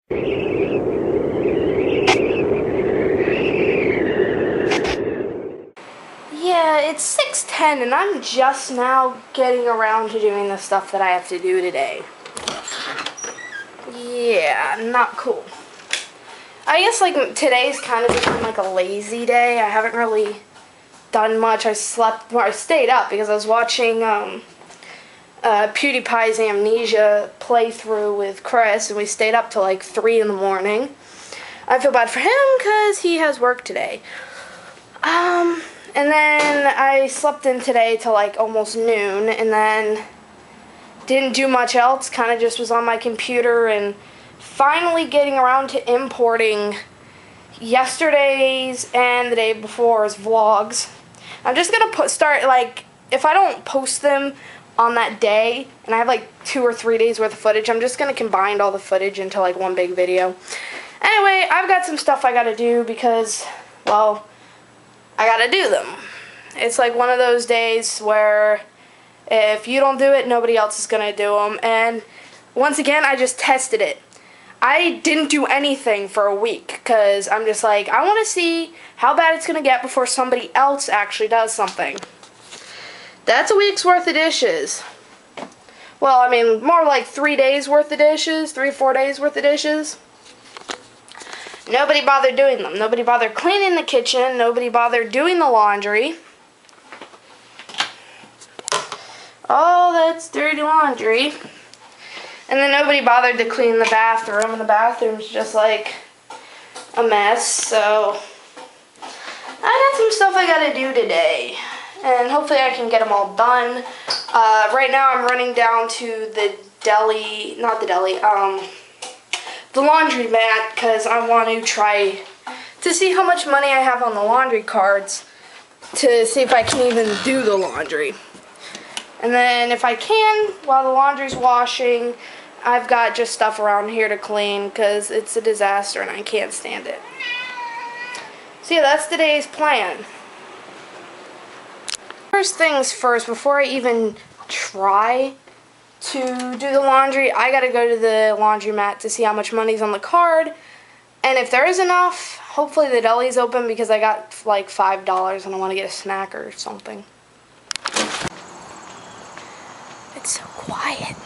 Yeah, it's 6:10 and I'm just now getting around to doing the stuff that I have to do today. Yeah, not cool. I guess like today's kind of become like a lazy day. I haven't really done much. I stayed up because I was watching PewDiePie's Amnesia playthrough with Chris, and we stayed up till like 3 in the morning. I feel bad for him because he has work today. And then I slept in today till like almost noon, and then didn't do much else, kind of just was on my computer and finally getting around to importing yesterday's and the day before's vlogs. I'm just gonna start, like, if I don't post them on that day and I have like 2 or 3 days worth of footage, I'm just gonna combine all the footage into like one big video. Anyway, I've got some stuff I gotta do because, well, I gotta do them. It's like one of those days where if you don't do it, nobody else is gonna do them. And once again, I just tested it. I didn't do anything for a week because I'm just like, I want to see how bad it's gonna get before somebody else actually does something. That's a week's worth of dishes. Well, I mean, more like 3 days worth of dishes, 3 or 4 days worth of dishes. Nobody bothered doing them. Nobody bothered cleaning the kitchen. Nobody bothered doing the laundry. Oh, that's dirty laundry. And then nobody bothered to clean the bathroom, and the bathroom's just like a mess. So I got some stuff I gotta do today, and hopefully I can get them all done. Right now I'm running down to the deli, not the deli, the laundromat, because I want to try to see how much money I have on the laundry cards to see if I can even do the laundry. And then if I can, while the laundry's washing, I've got just stuff around here to clean because it's a disaster and I can't stand it. So yeah, that's today's plan. First things first, before I even try to do the laundry, I gotta go to the laundromat to see how much money's on the card, and if there is enough, hopefully the deli's open because I got like $5 and I want to get a snack or something. It's so quiet.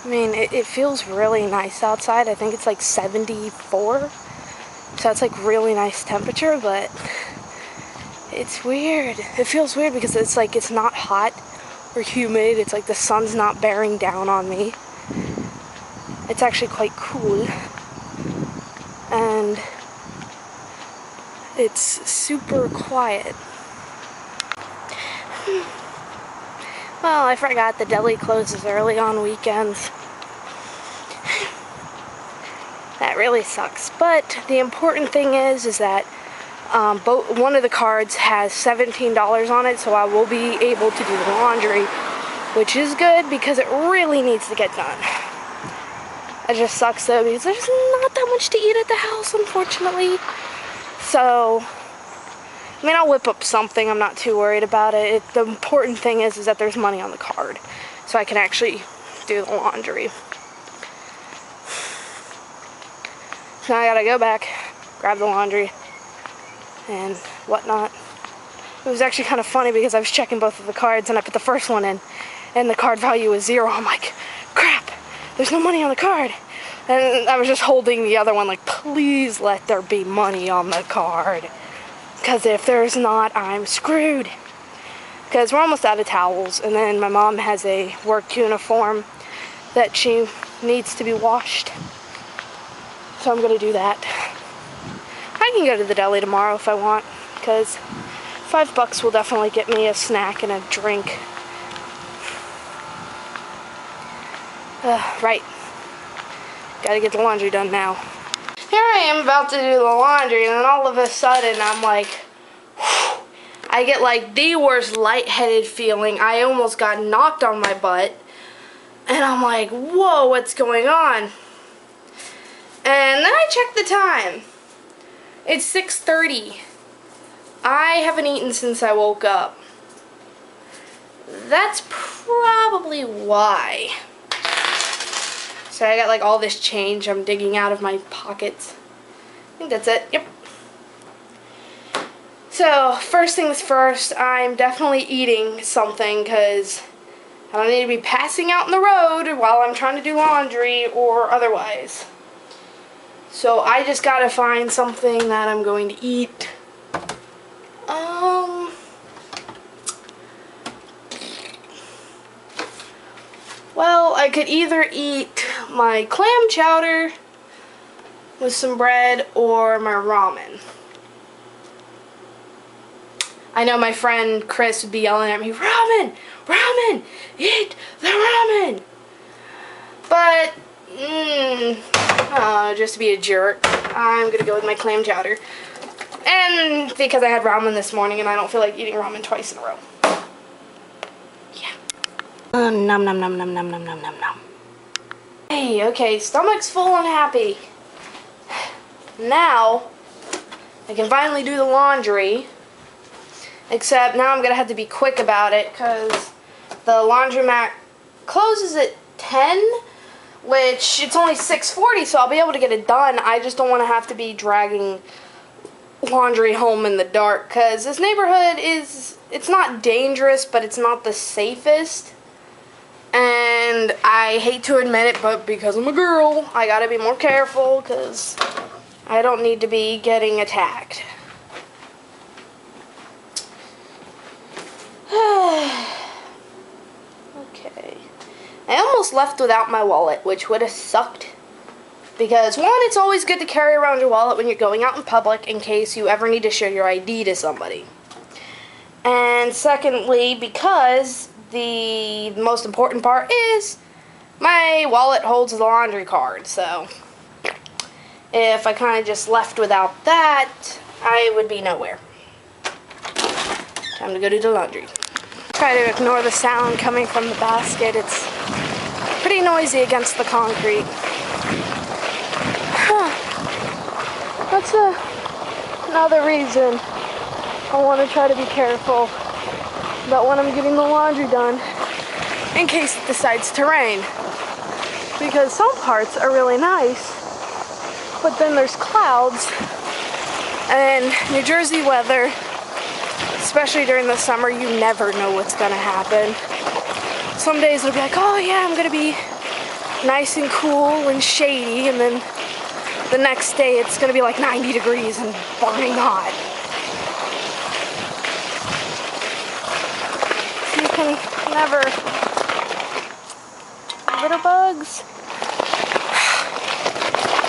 I mean, it feels really nice outside. I think it's like 74, so it's like really nice temperature, but it's weird. It feels weird because it's like it's not hot or humid. It's like the sun's not bearing down on me. It's actually quite cool. And it's super quiet. Well, I forgot the deli closes early on weekends. That really sucks. But the important thing is that one of the cards has $17 on it, so I will be able to do the laundry, which is good because it really needs to get done. It just sucks though because there's not that much to eat at the house, unfortunately. So, I mean, I'll whip up something. I'm not too worried about it. The important thing is that there's money on the card, so I can actually do the laundry. So I gotta go back, grab the laundry, and whatnot. It was actually kind of funny because I was checking both of the cards and I put the first one in and the card value was 0. I'm like, crap, there's no money on the card. And I was just holding the other one like, please let there be money on the card. Because if there's not, I'm screwed. Because we're almost out of towels, and then my mom has a work uniform that she needs to be washed. So I'm going to do that. I can go to the deli tomorrow if I want, because $5 will definitely get me a snack and a drink. Right. Gotta get the laundry done now. Here I am about to do the laundry, and then all of a sudden I'm like, whew, I get like the worst lightheaded feeling. I almost got knocked on my butt. And I'm like, whoa, what's going on? And then I checked the time. It's 6:30. I haven't eaten since I woke up. that's probably why. So I got like all this change I'm digging out of my pockets. I think that's it. Yep. So first things first, I'm definitely eating something because I don't need to be passing out in the road while I'm trying to do laundry or otherwise. So I just gotta find something that I'm going to eat. Well, I could either eat my clam chowder with some bread or my ramen. I know my friend Chris would be yelling at me, ramen! Ramen! Eat the ramen! But, just to be a jerk, I'm gonna go with my clam chowder. And because I had ramen this morning and I don't feel like eating ramen twice in a row. Nom nom nom nom nom nom nom nom nom. Hey, okay, stomach's full and happy. Now, I can finally do the laundry. Except now I'm gonna have to be quick about it because the laundromat closes at 10, which it's only 6:40, so I'll be able to get it done. I just don't want to have to be dragging laundry home in the dark because this neighborhood it's not dangerous, but it's not the safest. And I hate to admit it, but because I'm a girl, I gotta be more careful because I don't need to be getting attacked. Okay. I almost left without my wallet, which would have sucked. Because, one, it's always good to carry around your wallet when you're going out in public in case you ever need to show your ID to somebody. And secondly, because the most important part is my wallet holds the laundry card, so if I kind of just left without that, I would be nowhere. Time to go do the laundry. Try to ignore the sound coming from the basket. It's pretty noisy against the concrete. That's another reason I want to try to be careful about when I'm getting the laundry done in case it decides to rain. Because some parts are really nice, but then there's clouds, and New Jersey weather, especially during the summer, you never know what's going to happen. Some days it'll be like, oh yeah, I'm going to be nice and cool and shady, and then the next day it's going to be like 90 degrees and burning hot. You can never... Litter bugs.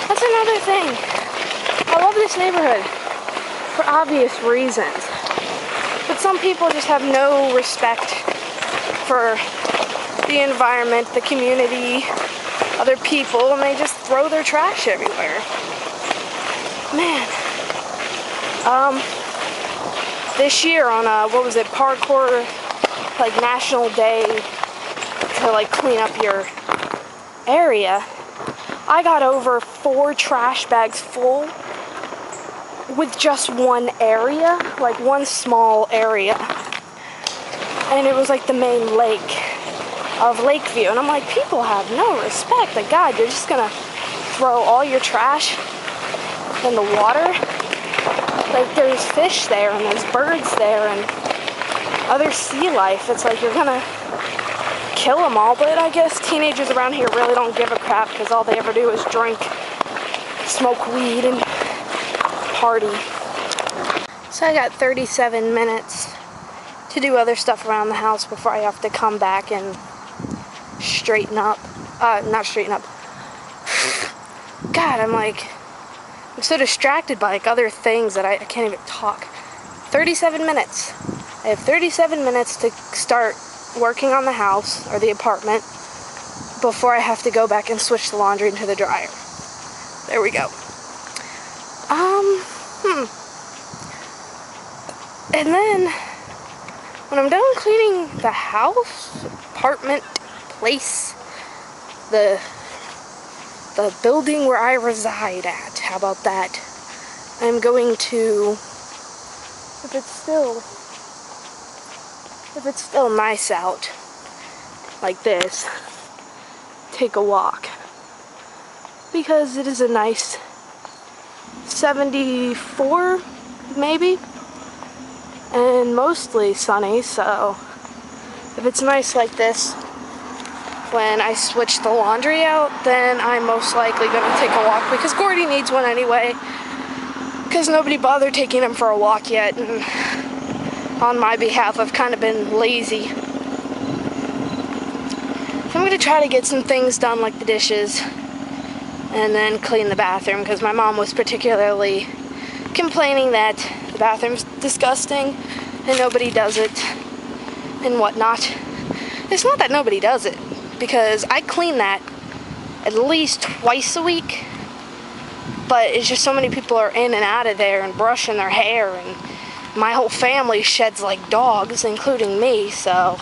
That's another thing. I love this neighborhood for obvious reasons. But some people just have no respect for the environment, the community, other people, and they just throw their trash everywhere. Man. This year on, what was it, Parkour, like, National Day to, like, clean up your area, I got over 4 trash bags full with just one area, like one small area. And it was like the main lake of Lakeview. And I'm like, people have no respect. Like, God, you're just gonna throw all your trash in the water? Like, there's fish there and there's birds there and other sea life. It's like you're gonna kill them all, but I guess teenagers around here really don't give a crap because all they ever do is drink, smoke weed, and party. So I got 37 minutes to do other stuff around the house before I have to come back and straighten up. Not straighten up. God, I'm so distracted by like other things that I can't even talk. 37 minutes. I have 37 minutes to start working on the house or the apartment before I have to go back and switch the laundry into the dryer. There we go. And then when I'm done cleaning the house, apartment, place, the building where I reside at, how about that? I'm going to, if it's still if it's still nice out, like this, take a walk. Because it is a nice 74, maybe, and mostly sunny, so if it's nice like this, when I switch the laundry out, then I'm most likely going to take a walk, because Gordy needs one anyway, because nobody bothered taking him for a walk yet, and on my behalf, I've kind of been lazy. So I'm going to try to get some things done, like the dishes, and then clean the bathroom, because my mom was particularly complaining that the bathroom's disgusting and nobody does it and whatnot. It's not that nobody does it, because I clean that at least twice a week, but it's just so many people are in and out of there and brushing their hair, and my whole family sheds like dogs, including me, so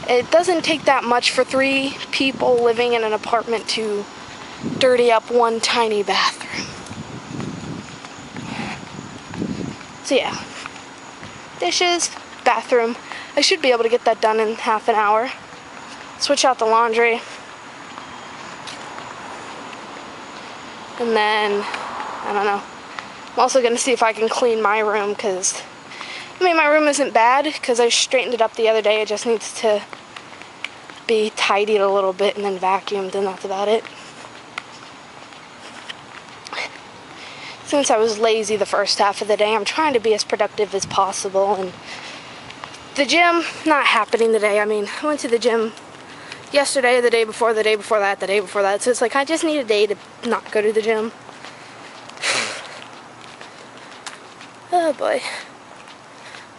it doesn't take that much for 3 people living in an apartment to dirty up one tiny bathroom. So yeah, dishes, bathroom. I should be able to get that done in half an hour. Switch out the laundry. And then, I don't know. I'm also going to see if I can clean my room, because I mean, my room isn't bad because I straightened it up the other day. It just needs to be tidied a little bit and then vacuumed, and that's about it. Since I was lazy the first half of the day, I'm trying to be as productive as possible. And the gym, not happening today. I mean, I went to the gym yesterday, the day before, the day before that, the day before that. So it's like I just need a day to not go to the gym. Oh boy.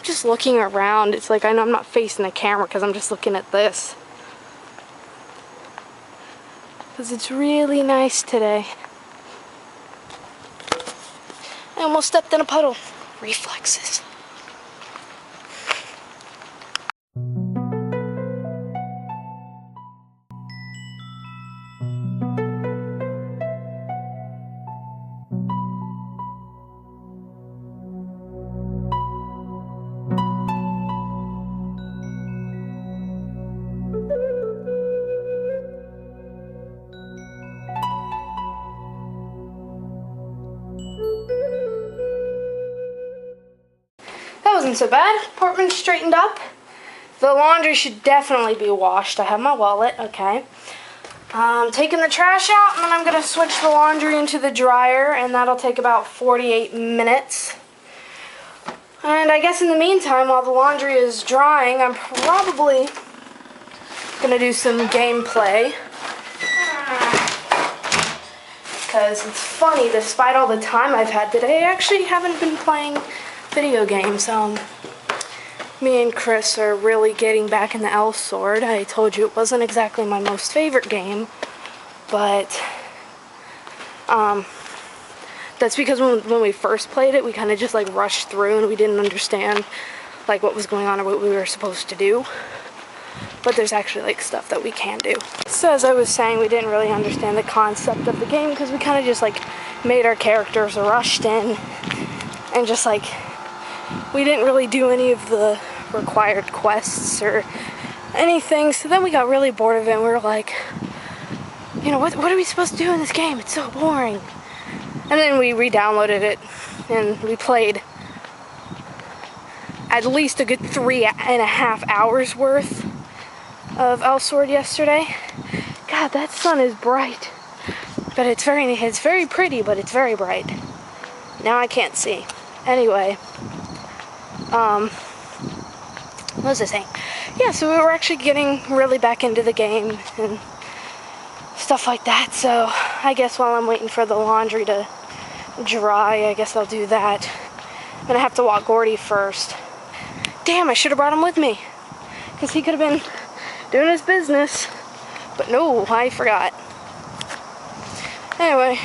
Just looking around. It's like I know I'm not facing the camera because I'm just looking at this. Because it's really nice today. I almost stepped in a puddle. Reflexes. Wasn't so bad. Apartment straightened up. The laundry should definitely be washed. I have my wallet. Okay. Taking the trash out, and then I'm going to switch the laundry into the dryer, and that'll take about 48 minutes. And I guess in the meantime, while the laundry is drying, I'm probably going to do some gameplay. Because it's funny, despite all the time I've had today, I actually haven't been playing video games. Me and Chris are really getting back in the L Sword. I told you it wasn't exactly my most favorite game, but that's because when we first played it, we kind of just like rushed through and we didn't understand like what was going on or what we were supposed to do. But there's actually like stuff that we can do. So as I was saying, we didn't really understand the concept of the game because we kind of just like made our characters rushed in and just like we didn't really do any of the required quests or anything. So then we got really bored of it and we were like, you know, what are we supposed to do in this game? It's so boring. And then we re-downloaded it and we played at least a good 3.5 hours worth of L Sword yesterday. God, that sun is bright. But it's very pretty, but it's very bright. Now I can't see. Anyway, what was I saying? Yeah, so we were actually getting really back into the game and stuff like that. So I guess while I'm waiting for the laundry to dry, I guess I'll do that. I'm gonna have to walk Gordy first. Damn, I should have brought him with me, because he could have been doing his business. But no, I forgot. Anyway,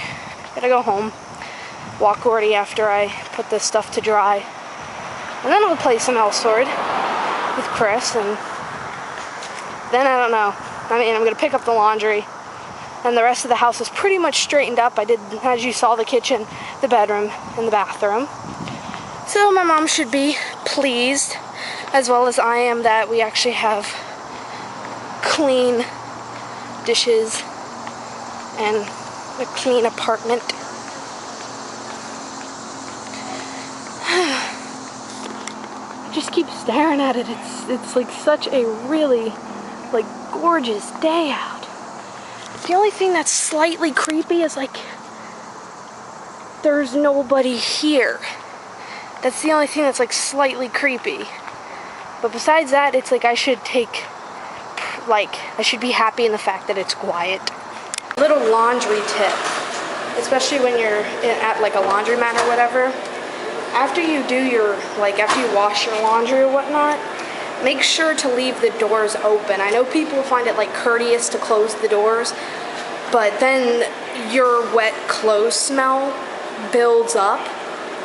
gotta go home. Walk Gordy after I put this stuff to dry. And then I'll play some L Sword with Chris, and then I don't know. I mean, I'm gonna pick up the laundry, and the rest of the house is pretty much straightened up. I did, as you saw, the kitchen, the bedroom, and the bathroom. So my mom should be pleased, as well as I am, that we actually have clean dishes and a clean apartment. Just keep staring at it. It's like such a really like gorgeous day out. The only thing that's slightly creepy is like there's nobody here. That's the only thing that's like slightly creepy. But besides that, it's like I should be happy in the fact that it's quiet. Little laundry tip, especially when you're at like a laundromat or whatever. After you wash your laundry or whatnot, make sure to leave the doors open. I know people find it like courteous to close the doors, but then your wet clothes smell builds up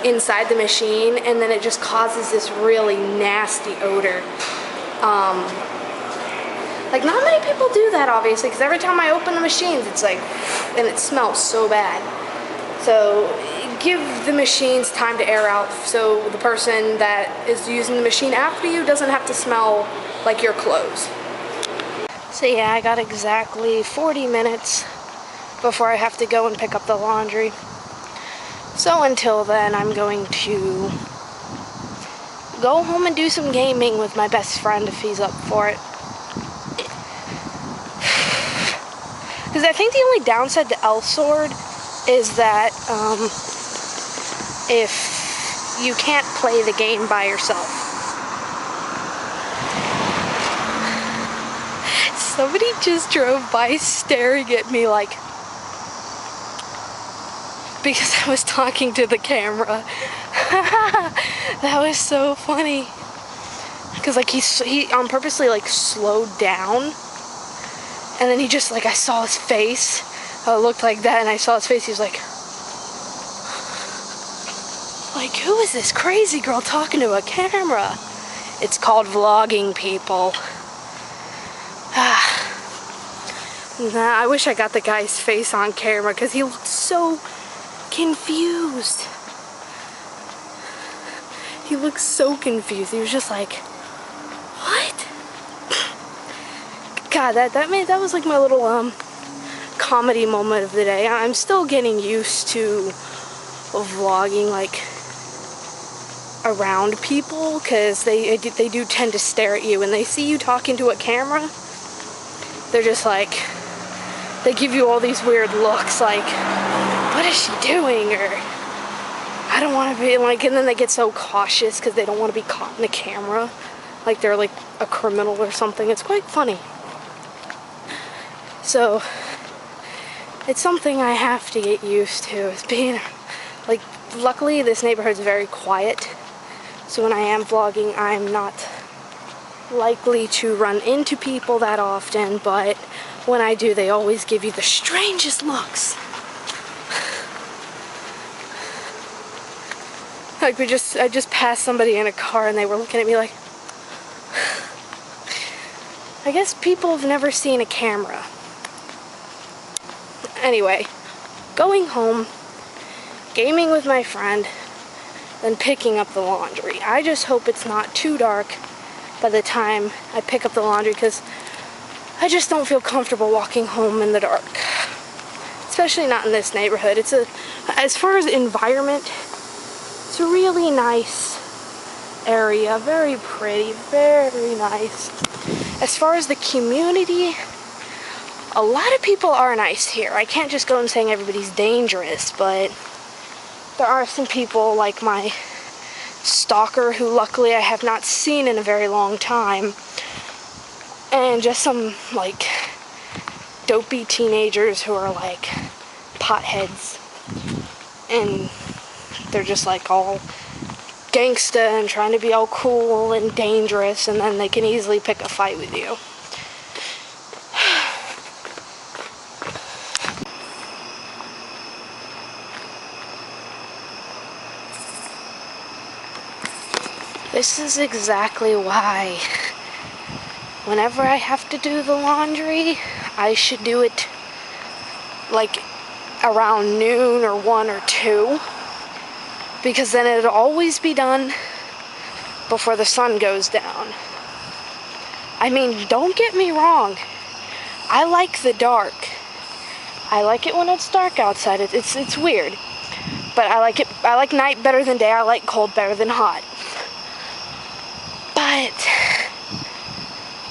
inside the machine, and then it just causes this really nasty odor. Like, not many people do that, obviously, because every time I open the machines, it's like, and it smells so bad. So give the machines time to air out so the person that is using the machine after you doesn't have to smell like your clothes. So yeah, I got exactly 40 minutes before I have to go and pick up the laundry. So until then, I'm going to go home and do some gaming with my best friend if he's up for it. Because I think the only downside to L-Sword is that if you can't play the game by yourself. Somebody just drove by staring at me like, because I was talking to the camera. That was so funny. Because like he on purposely like slowed down, and then he just like, I saw his face. It looked like that, and I saw his face. He was like, who is this crazy girl talking to a camera? It's called vlogging, people. Nah, I wish I got the guy's face on camera because he looked so confused. He looked so confused. He was just like, what? God, that was like my little comedy moment of the day. I'm still getting used to vlogging like around people, because they do tend to stare at you when they see you talking to a camera. They're just like, they give you all these weird looks like, what is she doing? Or I don't want to be like, and then they get so cautious because they don't want to be caught in the camera like they're like a criminal or something. It's quite funny. So it's something I have to get used to, is being like, luckily this neighborhood's very quiet, so when I am vlogging I'm not likely to run into people that often, but when I do, they always give you the strangest looks. Like I just passed somebody in a car and they were looking at me like, I guess people have never seen a camera. Anyway, going home, gaming with my friend, then picking up the laundry. I just hope it's not too dark by the time I pick up the laundry, because I just don't feel comfortable walking home in the dark. Especially not in this neighborhood. As far as environment, it's a really nice area, very pretty, very nice. As far as the community, a lot of people are nice here. I can't just go and saying everybody's dangerous, but there are some people like my stalker, who luckily I have not seen in a very long time, and just some like dopey teenagers who are like potheads, and they're just like all gangsta and trying to be all cool and dangerous, and then they can easily pick a fight with you. This is exactly why whenever I have to do the laundry, I should do it like around noon or 1 or 2, because then it'll always be done before the sun goes down. I mean, don't get me wrong. I like the dark. I like it when it's dark outside. It's weird. But I like it. I like night better than day. I like cold better than hot. But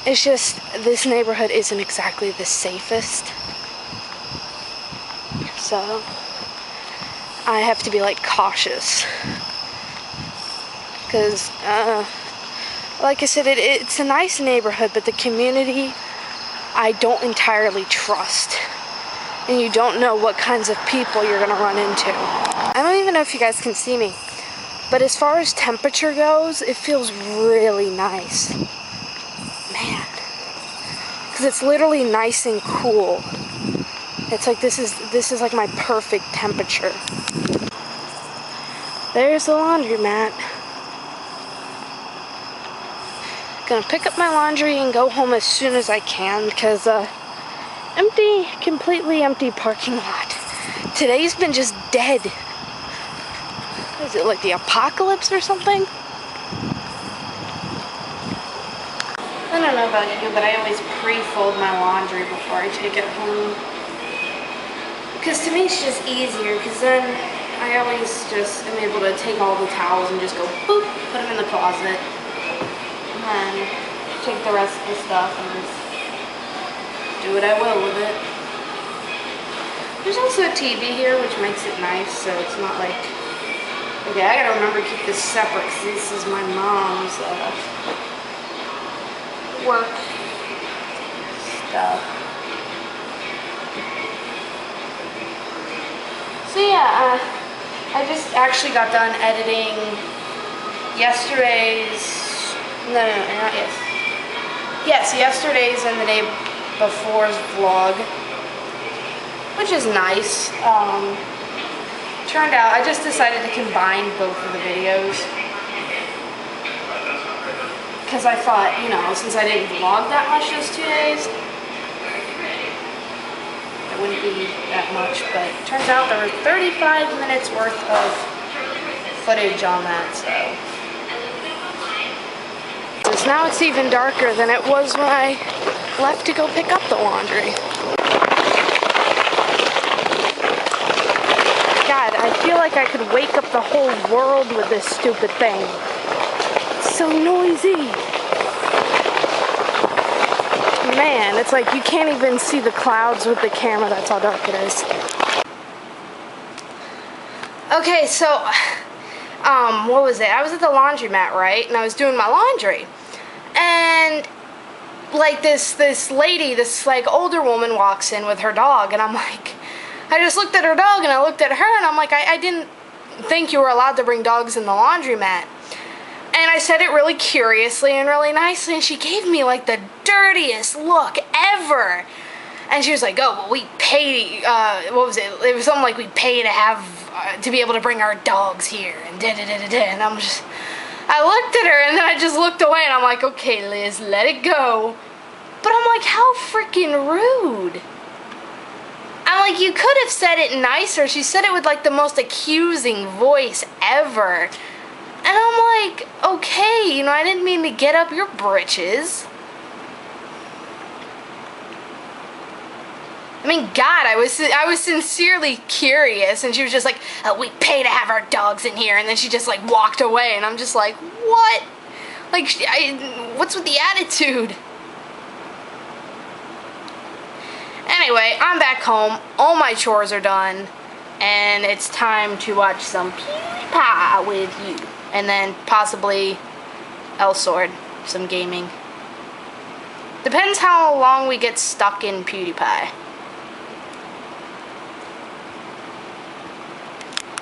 it's just this neighborhood isn't exactly the safest. So I have to be like cautious. Because like I said, it's a nice neighborhood, but the community I don't entirely trust. And you don't know what kinds of people you're going to run into. I don't even know if you guys can see me, but as far as temperature goes, it feels really nice. Man. Because it's literally nice and cool. It's like this is like my perfect temperature. There's the laundromat. Gonna pick up my laundry and go home as soon as I can because completely empty parking lot. Today's been just dead. Is it like the apocalypse or something? I don't know about you, but I always pre-fold my laundry before I take it home. Because to me it's just easier, because then I always just am able to take all the towels and just go boop, put them in the closet. And take the rest of the stuff and just do what I will with it. There's also a TV here, which makes it nice, so it's not like... Okay, I gotta remember to keep this separate, because this is my mom's work stuff. So yeah, I just actually got done editing yesterday's... No, not yes. Yes, yesterday's and the day before's vlog, which is nice. Turned out, I just decided to combine both of the videos because I thought, you know, since I didn't vlog that much those 2 days, it wouldn't be that much, but it turns out there were 35 minutes worth of footage on that, so. Now it's even darker than it was when I left to go pick up the laundry. God, I feel like I could wake up the whole world with this stupid thing. It's so noisy. Man, it's like you can't even see the clouds with the camera. That's how dark it is. Okay, so, what was it? I was at the laundromat, right? And I was doing my laundry. And like this lady, this like older woman walks in with her dog, and I'm like, I just looked at her dog and I looked at her and I'm like, I didn't think you were allowed to bring dogs in the laundromat. And I said it really curiously and really nicely, and she gave me like the dirtiest look ever. And she was like, oh, well, we pay, what was it? It was something like we pay to have, to be able to bring our dogs here, and da-da-da-da-da. And I looked at her, and then I just looked away, and I'm like, okay, Liz, let it go. But I'm like, how freaking rude. I'm like, you could have said it nicer. She said it with, like, the most accusing voice ever. And I'm like, okay, you know, I didn't mean to get up your britches. I mean, God, I was sincerely curious, and she was just like, oh, we pay to have our dogs in here, and then she just, like, walked away, and I'm just like, what? Like, what's with the attitude? Anyway, I'm back home, all my chores are done, and it's time to watch some PewDiePie with you, and then possibly L-Sword, some gaming. Depends how long we get stuck in PewDiePie.